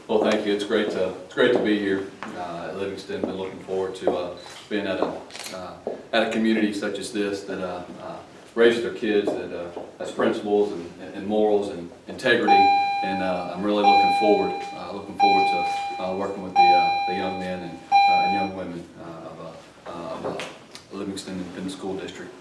Well, thank you. It's great to be here at Livingston. Been looking forward to being at a community such as this that raises their kids that has principles and morals and integrity. And I'm really looking forward to working with the young men and young women of Livingston Independent School District.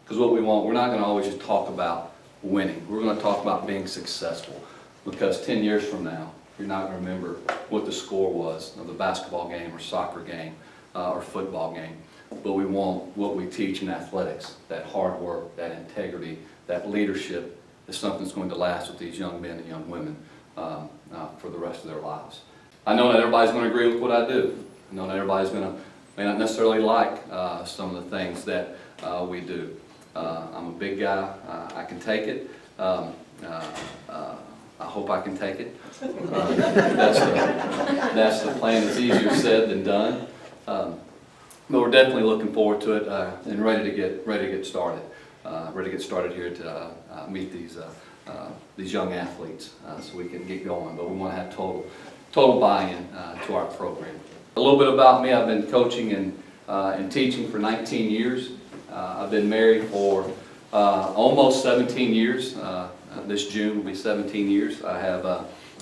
Because what we want, we're not going to always just talk about winning. We're going to talk about being successful. Because 10 years from now, you're not going to remember what the score was of the basketball game or soccer game or football game. But we want what we teach in athletics, that hard work, that integrity, that leadership is something that's going to last with these young men and young women for the rest of their lives. I know not everybody's going to agree with what I do. I know not everybody's may not necessarily like some of the things that we do. I'm a big guy. I can take it. I hope I can take it. That's the plan. It's easier said than done. But we're definitely looking forward to it and ready to get started. Ready to get started here to meet these young athletes so we can get going. But we want to have total buy-in to our program. A little bit about me. I've been coaching and teaching for 19 years. I've been married for almost 17 years. This June will be 17 years. I have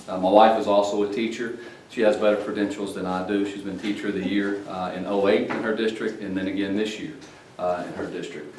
my wife is also a teacher. She has better credentials than I do. She's been Teacher of the Year in 08 in her district, and then again this year in her district.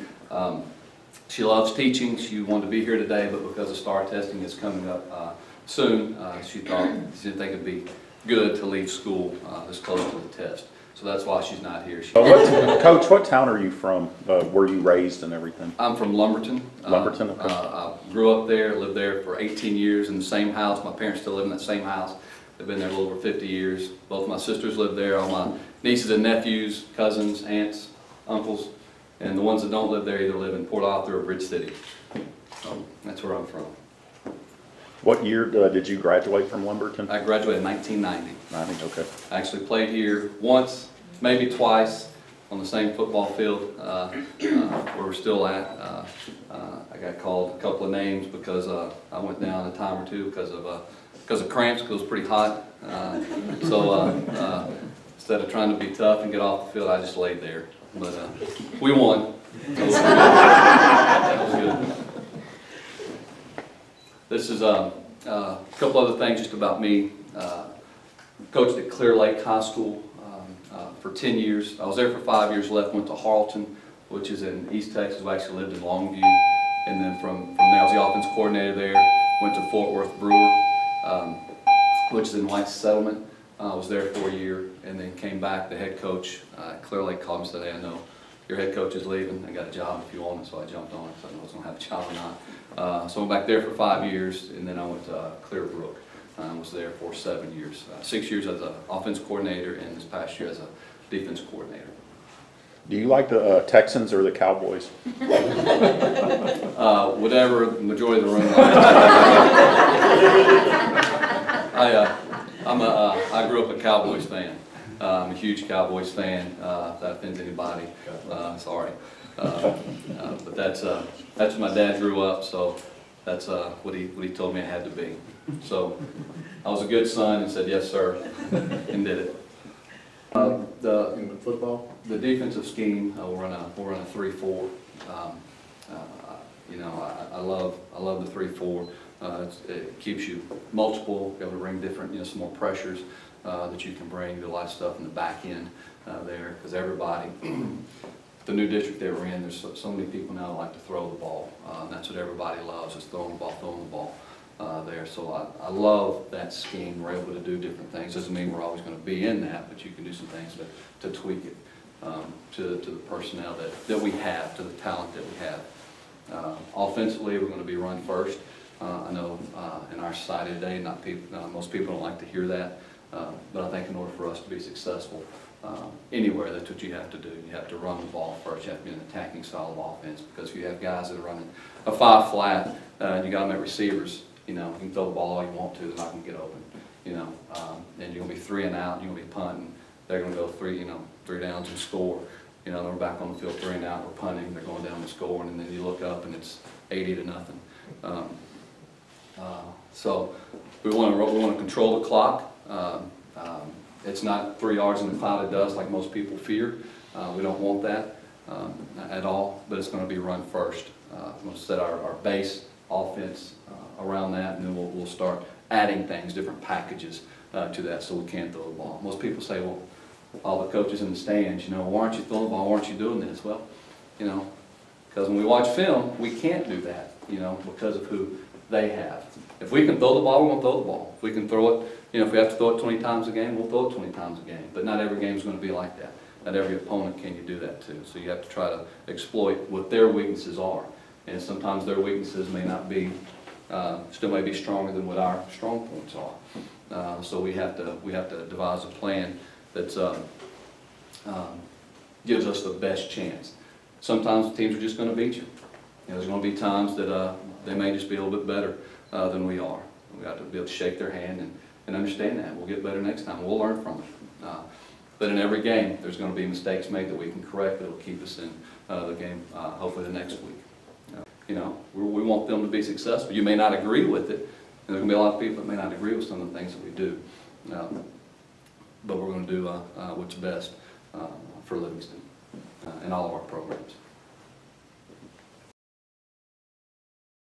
She loves teaching. She wanted to be here today, but because the STAR testing is coming up soon, she didn't think it'd be good to leave school this close to the test. So that's why she's not here. Coach, what town are you from? Were you raised and everything? I'm from Lumberton. Lumberton? Okay. I grew up there, lived there for 18 years in the same house. My parents still live in that same house. They've been there a little over 50 years. Both my sisters live there. All my nieces and nephews, cousins, aunts, uncles, and the ones that don't live there either live in Port Arthur or Bridge City. So that's where I'm from. What year did you graduate from Lumberton? I graduated in 1990. 90, okay. I actually played here once, maybe twice, on the same football field where we're still at. I got called a couple of names because I went down a time or two because of cramps, because it was pretty hot. So instead of trying to be tough and get off the field, I just laid there. But we won. So that was good. This is a couple other things just about me. Coached at Clear Lake High School for 10 years. I was there for 5 years, left, went to Harleton, which is in East Texas. I actually lived in Longview. And then from there, I was the offense coordinator there. Went to Fort Worth Brewer, which is in White's Settlement. I was there for a year and then came back. The head coach at Clear Lake called me and said, "Hey, I know your head coach is leaving. I got a job if you want it." So I jumped on it because I didn't know I was going to have a job or not. So I went back there for 5 years, and then I went to Clearbrook. I was there for 7 years. 6 years as an offense coordinator, and this past year as a defense coordinator. Do you like the Texans or the Cowboys? Whatever the majority of the room likes. I grew up a Cowboys fan. I'm a huge Cowboys fan. If that offends anybody, sorry. But that's when my dad grew up, so that's what he told me I had to be. So I was a good son and said yes sir, and did it. In football, the defensive scheme, we'll run a 3-4. You know, I love the 3-4. It keeps you multiple, be able to bring different, some more pressures that you can bring. Do a lot of stuff in the back end there, because everybody, the new district that we're in, there's so many people now that like to throw the ball. That's what everybody loves, is throwing the ball there. So I love that scheme. We're able to do different things. Doesn't mean we're always going to be in that, but you can do some things to tweak it to the personnel that we have, to the talent that we have. Offensively, we're going to be run first. I know in our society today, most people don't like to hear that, but I think in order for us to be successful anywhere, that's what you have to do. You have to run the ball first. You have to be an attacking style of offense, because if you have guys that are running a 5 flat and you got them at receivers, you can throw the ball all you want to, they're not going to get open. And you're going to be 3 and out, you're going to be punting. They're going to go 3 downs and score. They're back on the field 3 and out, we're punting, they're going down and scoring, and then you look up and it's 80-0. So we want to control the clock. It's not 3 yards in a cloud of dust like most people fear. We don't want that at all, but it's going to be run first. We're going to set our base offense around that, and then we'll start adding things, different packages to that so we can throw the ball. Most people say, well, all the coaches in the stands, you know, why aren't you throwing the ball, why aren't you doing this? Well, you know, because when we watch film, we can't do that, you know, because of who they have. If we can throw the ball, we're going to throw the ball. If we can throw it, you know, if we have to throw it 20 times a game, we'll throw it 20 times a game. But not every game is going to be like that. Not every opponent can you do that to. So you have to try to exploit what their weaknesses are. And sometimes their weaknesses may not be, still may be stronger than what our strong points are. So we have to devise a plan that gives us the best chance. Sometimes teams are just going to beat you. You know, there's going to be times that they may just be a little bit better than we are. We have to be able to shake their hand and understand that. We'll get better next time. We'll learn from it. But in every game, there's going to be mistakes made that we can correct that will keep us in the game, hopefully the next week. You know, we want them to be successful. You may not agree with it, and there's going to be a lot of people that may not agree with some of the things that we do. But we're going to do what's best for Livingston in all of our programs.